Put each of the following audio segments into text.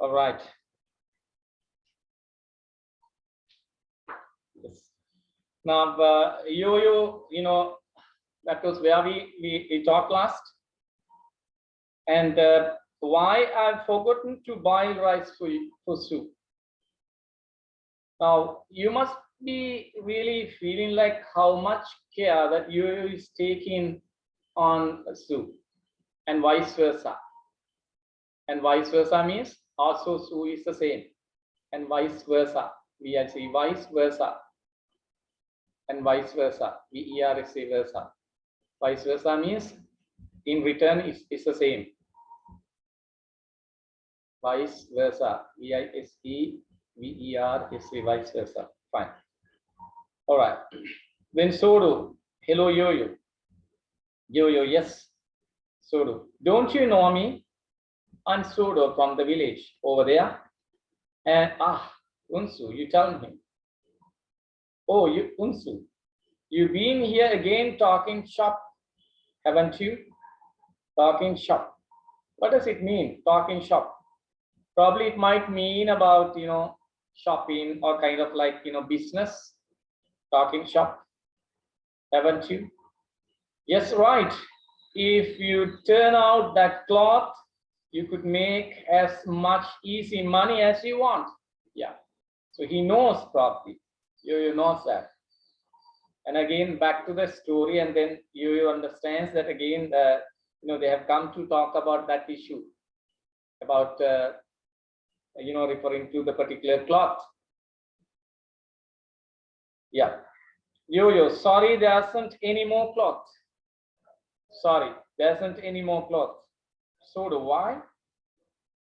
All right. Yes. Now, you know, that was where we talked last. And why I've forgotten to boil rice for soup. Now, you must be really feeling like how much care that you is taking on soup, and vice versa. And vice versa means also soup is the same, and vice versa. We are saying vice versa, and vice versa. VERSA versa. Vice versa means in return is the same. Vice versa. VISE VERSA, vice versa. Fine. All right. Then Sodu. Hello, Yo-Yo. Yo-Yo, yes. Sodu. Don't you know me? I'm Sodu from the village over there. And Unsu, you tell me. Oh, you Unsu. You've been here again talking shop, haven't you? Talking shop. What does it mean, talking shop? Probably it might mean about, shopping or kind of like, business. Talking shop, haven't you? Yes, right. If you turn out that cloth, you could make as much easy money as you want. Yeah. So he knows probably. You knows that. And again, back to the story, and then you understands that again, they have come to talk about that issue about, referring to the particular cloth. Yeah. Yo, sorry, there isn't any more cloth. Sorry, there isn't any more cloth. So do why?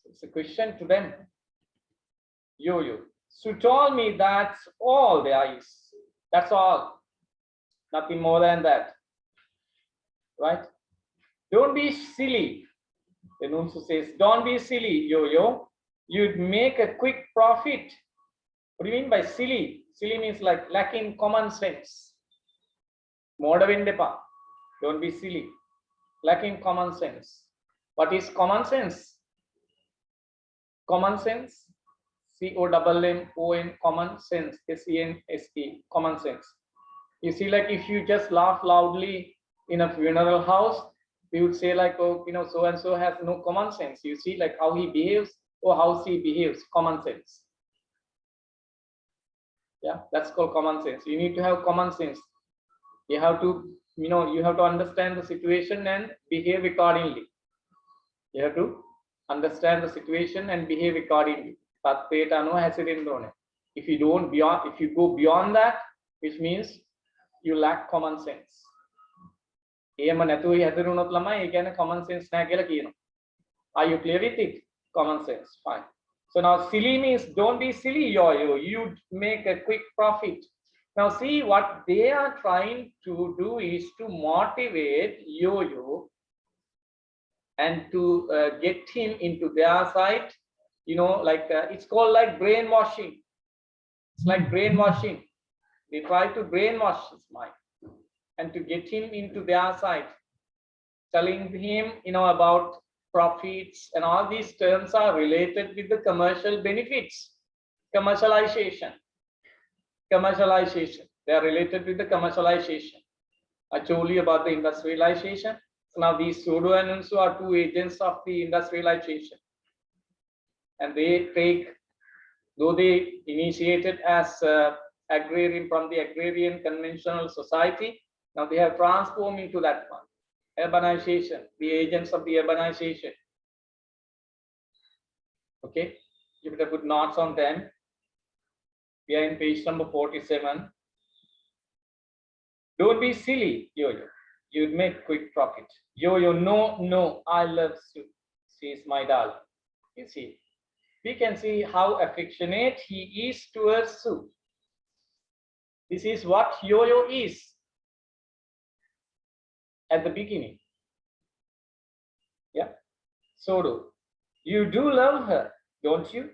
It's a question to them. Yo. So told me that's all there is. That's all. Nothing more than that. Right? Don't be silly. The Nunsu says, don't be silly, Yo. You'd make a quick profit. What do you mean by silly? Silly means like lacking common sense. Don't be silly. Lacking common sense. What is common sense? Common sense. COMMON, common sense. SENSE, common sense. You see, like if you just laugh loudly in a funeral house, we would say like, oh, so and so has no common sense. You see, like how he behaves or how she behaves. Common sense. Yeah, that's called common sense. You need to have common sense. You have to, you have to understand the situation and behave accordingly. You have to understand the situation and behave accordingly. If you go beyond that, which means you lack common sense. Common sense. Are you clear with it? Common sense. Fine. So now silly means don't be silly, Yo. You make a quick profit. Now see, what they are trying to do is to motivate Yo and to get him into their side. It's called like brainwashing. It's like brainwashing. They try to brainwash his mind and to get him into their side, telling him, about profits, and all these terms are related with the commercial benefits. Commercialization. They are related with the commercialization. I told you about the industrialization. So now these Sodu and Unsu are two agents of the industrialization. And they take, though they initiated as agrarian from the agrarian conventional society, now they have transformed into that one. Urbanization, the agents of the urbanization. Okay, you better put notes on them. We are in page number 47. Don't be silly, Yo. You'd make quick profit. Yo, no, I love Sue. She is my darling. You see, we can see how affectionate he is towards Sue. This is what Yo is at the beginning. Yeah. So you do love her, don't you?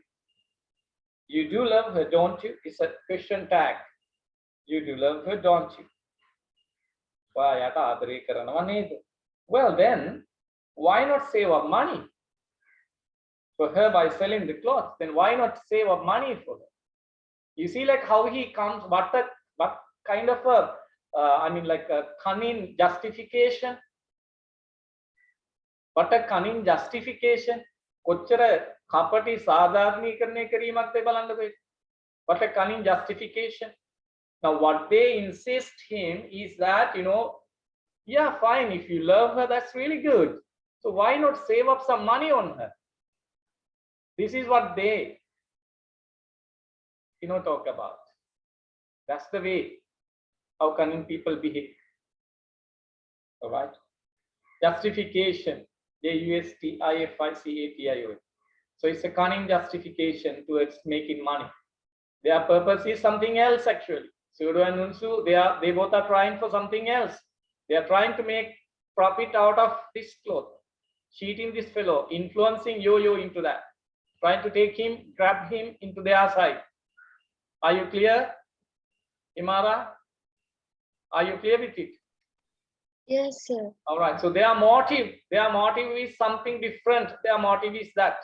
You do love her, don't you? It's a question tag. You do love her, don't you? Well then, why not save up money? for her by selling the cloth, then why not save up money for her? You see, like how he comes, what kind of a, like a cunning justification. What a cunning justification. කොච්චර කපටි සාධාරණීකරණය කිරීමක්ද බලන්න කොයි. What a cunning justification. Now what they insist him is that, yeah, fine, if you love her, that's really good. So why not save up some money on her? This is what they, talk about. That's the way how cunning people behave. All right. Justification, Justification. So it's a cunning justification towards making money. Their purpose is something else actually. Sudo and Nunsu, they both are trying for something else. They are trying to make profit out of this cloth, cheating this fellow, influencing Yo-Yo into that, trying to take him, grab him into their side. Are you clear, Imara? Are you clear with it? Yes, sir. All right. So their motive is something different. Their motive is that.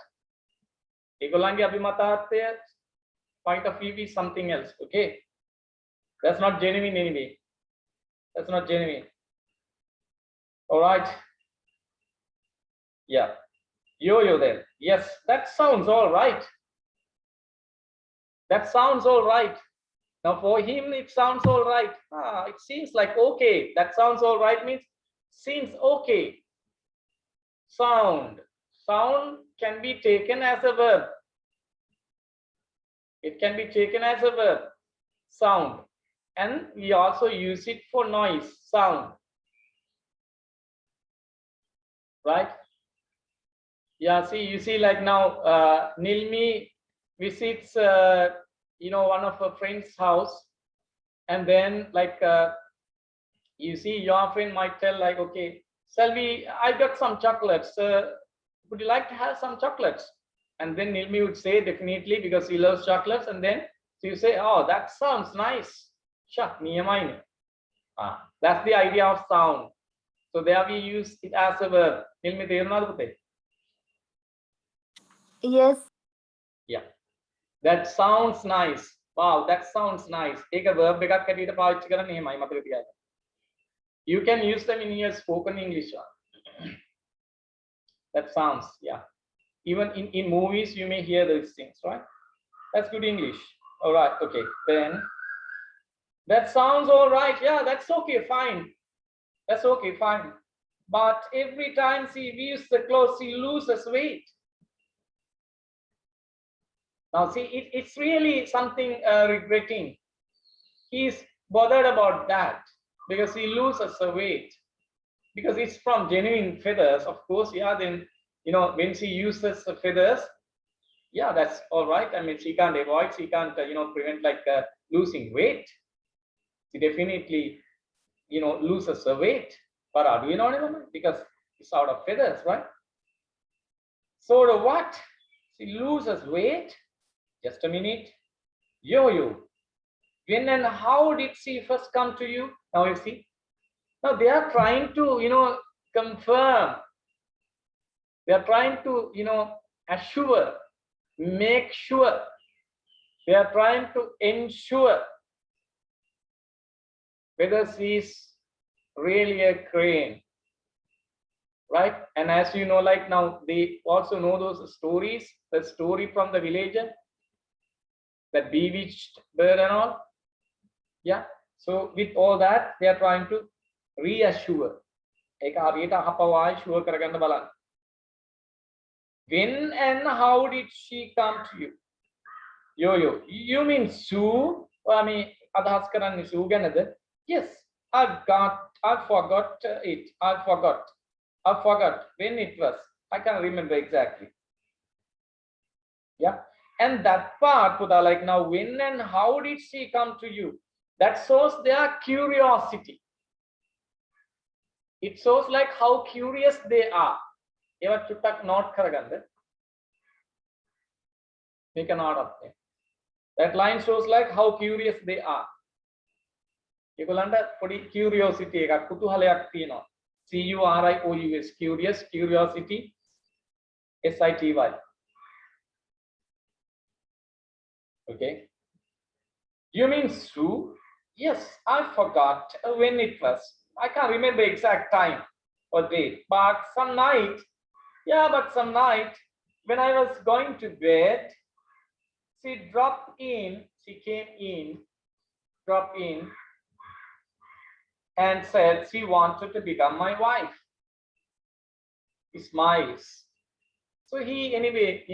Egolangi abhimatarthya point of view is something else. Okay. That's not genuine anyway. That's not genuine. All right. Yeah. Yo-Yo then. Yes, that sounds all right. That sounds all right. Now for him, it sounds all right. It seems like okay. That sounds all right means seems okay. Sound can be taken as a verb. It can be taken as a verb. Sound. And we also use it for noise, sound. Right? Yeah, you see like now Nilmi visits one of her friend's house, and then like you see your friend might tell like, okay, Selvi, I got some chocolates, would you like to have some chocolates? And then Nilmi would say definitely, because he loves chocolates. And then so you say, oh, that sounds nice. That's the idea of sound. So there we use it as a verb. Nilmi, yes. Yeah. That sounds nice. Wow, that sounds nice. Take a verb. You can use them in your spoken English. That sounds, yeah. Even in movies, you may hear those things, right? That's good English. All right, okay. Then that sounds all right. Yeah, that's okay, fine. That's okay, fine. But every time she wears the clothes, she loses weight. Now, see, it's really something regretting. He's bothered about that because he loses the weight. Because it's from genuine feathers, of course, yeah, then, when she uses the feathers, yeah, that's all right. I mean, she can't avoid, she can't, prevent like losing weight. She definitely, loses the weight. But do you know, because it's out of feathers, right? So the what? She loses weight. Just a minute. Yo-Yo. When and how did she first come to you? Now you see. Now they are trying to, confirm. They are trying to, assure, make sure. They are trying to ensure whether she is really a crane, right? And as you know, like now they also know those stories, the story from the villager, that bewitched bird and all. Yeah. So with all that, they are trying to reassure. When and how did she come to you? Yo-Yo, you mean Sue? I mean, adhas karanne Sue ganada? Yes, I forgot it. I forgot when it was. I can't remember exactly. Yeah. And that part, like now, when and how did she come to you? That shows their curiosity. It shows like how curious they are. Make a note of it. That line shows like how curious they are. Curiosity. CURIOUS, curious, curiosity, SITY. Okay. You mean Sue? Yes, I forgot when it was. I can't remember exact time or date, but some night. Yeah, but some night when I was going to bed, she dropped in. She came in, dropped in, and said she wanted to become my wife. He smiles. So he, anyway,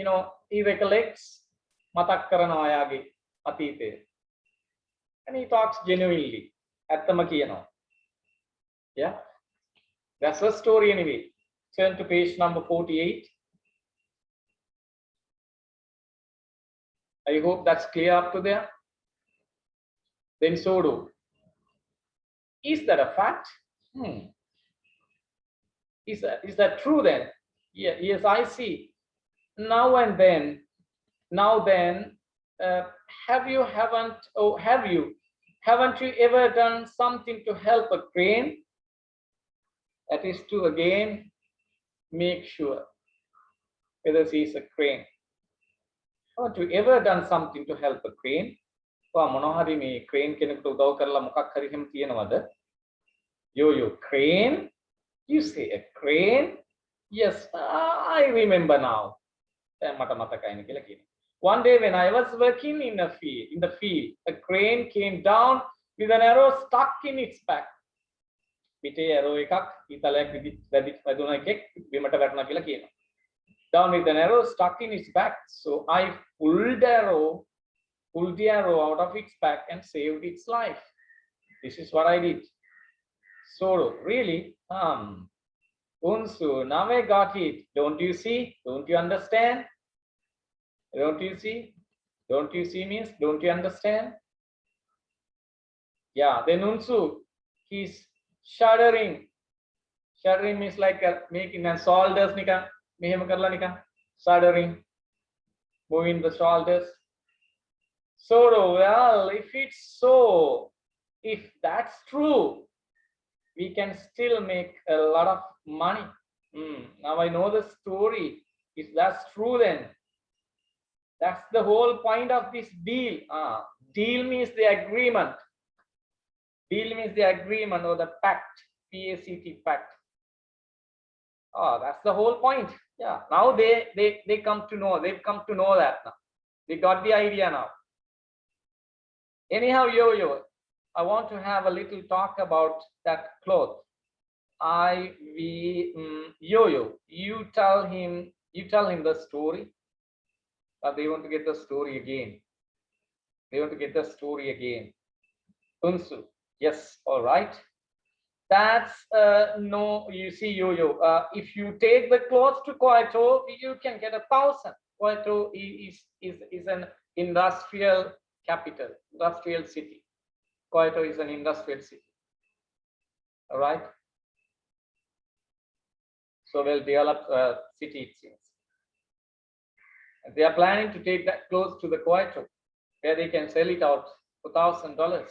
he recollects matak karanawa යාගේ අතීතය. And he talks genuinely. ඇත්තම කියනවා. Yeah, that's the story anyway. Turn to page number 48. I hope that's clear up to there. Then Sodo. Is that a fact? Is that true then? Yeah, yes, I see. Now and then, haven't you ever done something to help a crane? That is to again make sure whether she is a crane. Haven't you ever done something to help a crane? මොනවහරි මේ crane කෙනෙකුට උදව් කරලා මොකක් හරි එහෙම තියනවද? Yo, crane? You say a crane? Yes, I remember now. One day when I was working in the field, a crane came down with an arrow stuck in its back. පිටේ arrow එකක් ඊතලයක් වැදුනා එකෙක් බිමට වැටුණා කියලා කියනවා. Down with an arrow stuck in its back. So I pulled the arrow out of its back and saved its life. This is what I did. So really, Unsu, now I got it. Don't you see? Don't you understand? Don't you see? Don't you see means don't you understand? Yeah, then Unsu, he's shuddering. Shuddering means like making a shoulders nika, mehema karla nika, shuddering, moving the shoulders. So well, if that's true, we can still make a lot of money. Now I know the story. If that's true, then that's the whole point of this deal. Deal means the agreement. Deal means the agreement or the pact. PACT, pact. That's the whole point. Yeah. Now they come to know. They've come to know that now. They got the idea now. Anyhow, Yo-Yo, I want to have a little talk about that cloth. Yo-Yo, you tell him the story. But they want to get the story again. Unsu, yes, all right. That's no, you see, Yo-Yo, if you take the clothes to Kwaito, you can get 1,000. Kwaito is an industrial capital, industrial city. Kwaito is an industrial city. All right. So well developed city it seems. And they are planning to take that clothes to the Kwaito, where they can sell it out for $1,000.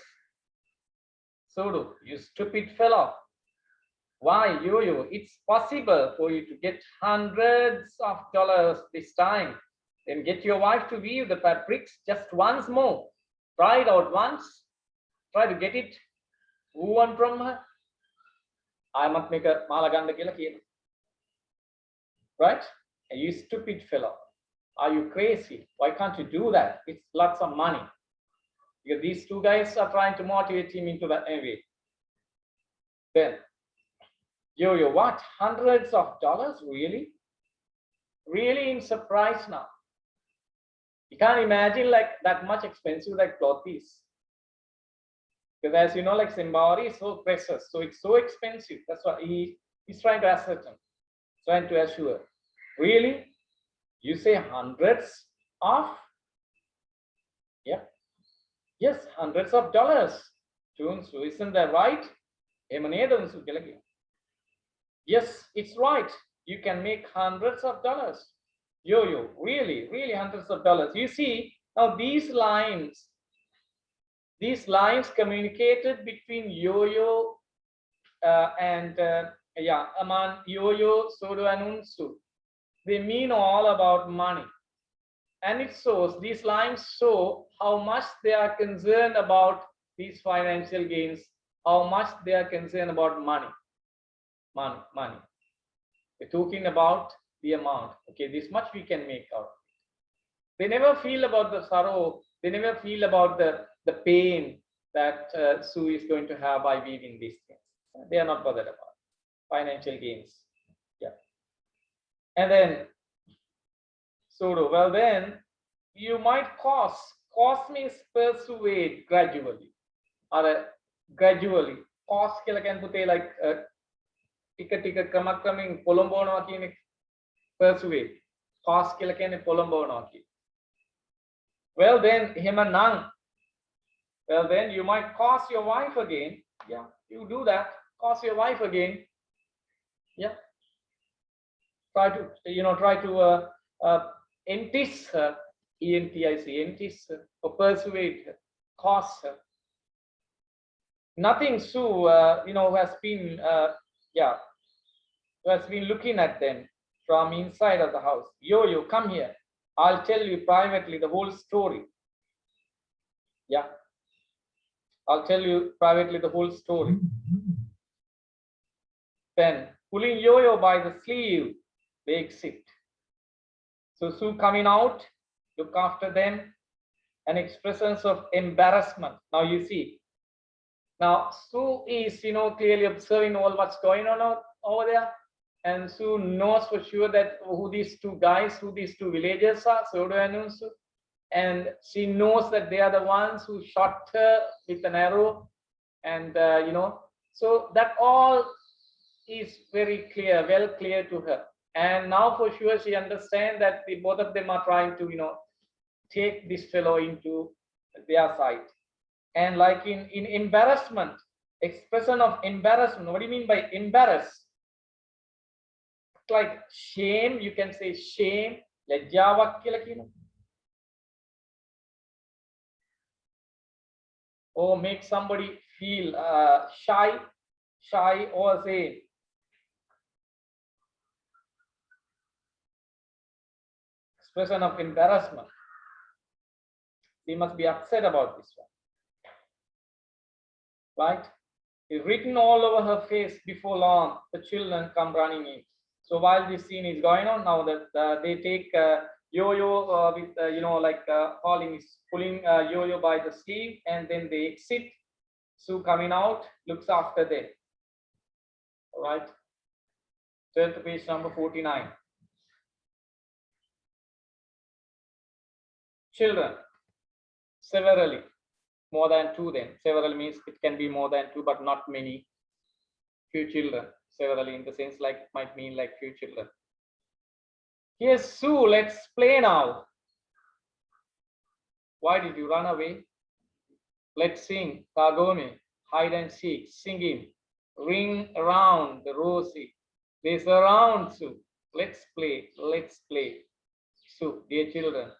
Sodo, you stupid fellow. Why, Yo-Yo? It's possible for you to get hundreds of dollars this time. Then get your wife to weave the fabrics just once more. Try it out once. Try to get it woven from her. I must make a malaganda kila kiyana. Right? And you stupid fellow. Are you crazy? Why can't you do that? It's lots of money. Because these two guys are trying to motivate him into that anyway. Then, Yo-Yo, what? Hundreds of dollars? Really? Really in surprise now. You can't imagine like that much expensive that cloth is. Because as you know, like Zimbabwe is so precious, so it's so expensive. That's what he's trying to ascertain, trying to assure. Really? You say hundreds of? Yeah. Yes, hundreds of dollars. So isn't that right? Yes, it's right. You can make hundreds of dollars. Yo-Yo, really hundreds of dollars. You see, now these lines communicated between Yo-Yo and Aman, Yo-Yo, Sodo and Unsu. They mean all about money. And it shows, these lines show how much they are concerned about these financial gains, how much they are concerned about money. Money. We're talking about the amount. Okay, this much we can make out. They never feel about the sorrow. They never feel about the pain that Sue is going to have by weaving these things. They are not bothered about financial gains. Yeah. And then Sudo, well then you might cause means persuade gradually. Or gradually. Cause can put like tika ක්‍රමක්‍රමයෙන් පොළඹවනවා කියන එක persuade. Cause කියලා කියන්නේ පොළඹවනවා කියන. Well then well then you might cause your wife again. Yeah, you do that. Cause your wife again. Yeah. Try to entice her, entice her, or persuade her, cause her. Nothing Sue, who has been, who has been looking at them from inside of the house. Yo, come here. I'll tell you privately the whole story. Yeah. I'll tell you privately the whole story. Then, pulling Yo-Yo by the sleeve, they exit. So Sue coming out, look after them, an expression of embarrassment. Now you see. Now Sue is, clearly observing all what's going on over there. And Sue knows for sure that who these two villagers are, Sodo and Sue. And she knows that they are the ones who shot her with an arrow. And, so that all is very clear, well clear to her. And now for sure she understands that both of them are trying to, take this fellow into their side. And like in embarrassment, expression of embarrassment. What do you mean by embarrass? It's like shame, you can say shame, lajjawak kiyala kiyana. Or make somebody feel shy, or say expression of embarrassment. She must be upset about this one. Right? It's written all over her face. Before long, the children come running in. So while this scene is going on, now that they take Yo-Yo with pulling Yo-Yo by the sleeve, and then they exit. Sue coming out, looks after them. All right. Turn to page number 49. Children, severally, more than two then. Several means it can be more than two, but not many. Few children, severally in the sense like it might mean like few children. Yes, Sue, let's play now. Why did you run away? Let's sing, Kagome, hide and seek, singing, ring around the rosy. They surround Sue. Let's play, Sue, dear children.